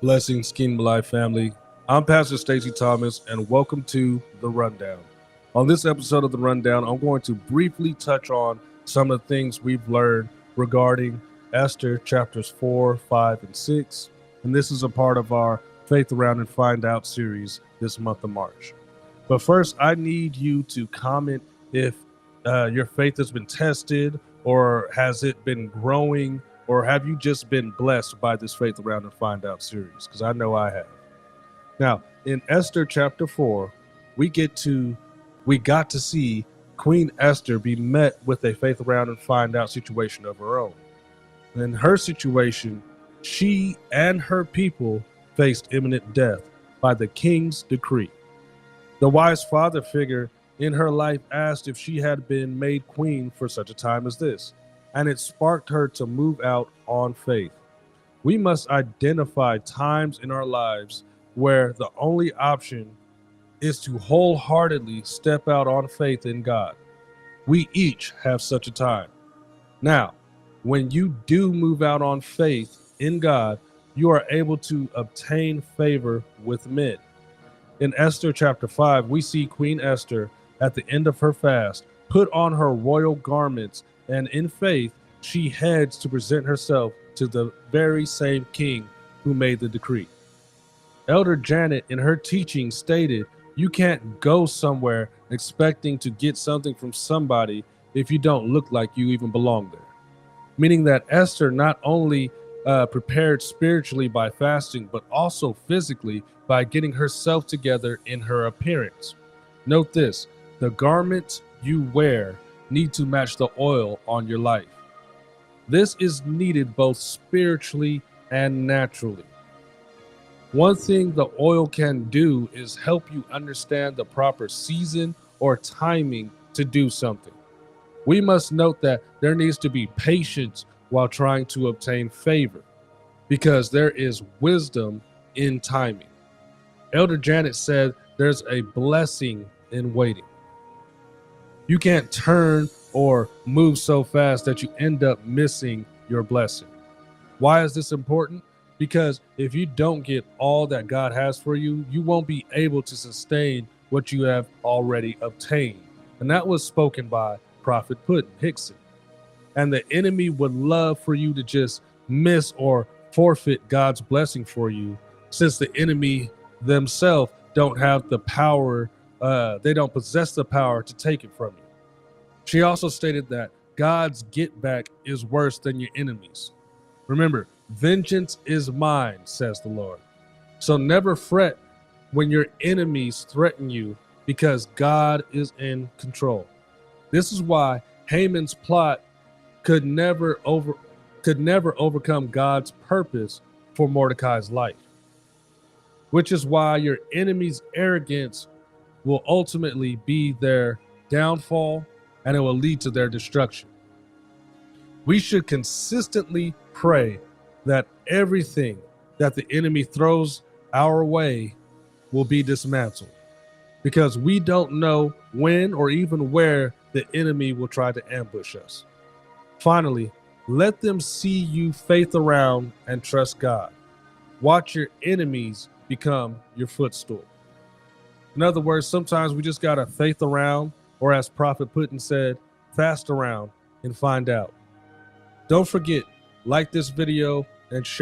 Blessings, Kingdom Life family. I'm Pastor Stacy Thomas, and welcome to The Rundown. On this episode of The Rundown, I'm going to briefly touch on some of the things we've learned regarding Esther chapters 4, 5, and 6. And this is a part of our Faith Around and Find Out series this month of March. But first, I need you to comment if your faith has been tested, or has it been growing, or have you just been blessed by this Faith Around and Find Out series? Because I know I have. Now, in Esther chapter 4, we got to see Queen Esther be met with a Faith Around and Find Out situation of her own. In her situation, she and her people faced imminent death by the king's decree. The wise father figure in her life asked if she had been made queen for such a time as this, and it sparked her to move out on faith. We must identify times in our lives where the only option is to wholeheartedly step out on faith in God. We each have such a time. Now, when you do move out on faith in God, you are able to obtain favor with men. In Esther chapter 5, we see Queen Esther at the end of her fast put on her royal garments, and in faith, she heads to present herself to the very same king who made the decree. Elder Janet, in her teaching, stated, "You can't go somewhere expecting to get something from somebody if you don't look like you even belong there." Meaning that Esther not only prepared spiritually by fasting, but also physically by getting herself together in her appearance. Note this: the garments you wear need to match the oil on your life. This is needed both spiritually and naturally. One thing the oil can do is help you understand the proper season or timing to do something. We must note that there needs to be patience while trying to obtain favor, because there is wisdom in timing. Elder Janet said there's a blessing in waiting. You can't turn or move so fast that you end up missing your blessing. Why is this important? Because if you don't get all that God has for you, you won't be able to sustain what you have already obtained. And that was spoken by Prophet Puddin Hickson. And the enemy would love for you to just miss or forfeit God's blessing for you, since the enemy themselves don't have the power, they don't possess the power to take it from you. She also stated that God's get back is worse than your enemies. Remember, vengeance is mine, says the Lord. So never fret when your enemies threaten you, because God is in control. This is why Haman's plot could never overcome God's purpose for Mordecai's life, which is why your enemy's arrogance will ultimately be their downfall, and it will lead to their destruction. We should consistently pray that everything that the enemy throws our way will be dismantled, because we don't know when or even where the enemy will try to ambush us. Finally, let them see you faith around and trust God. Watch your enemies become your footstool. In other words, sometimes we just got to faith around, or as Prophet Puddin said, fast around and find out. Don't forget, like this video and share.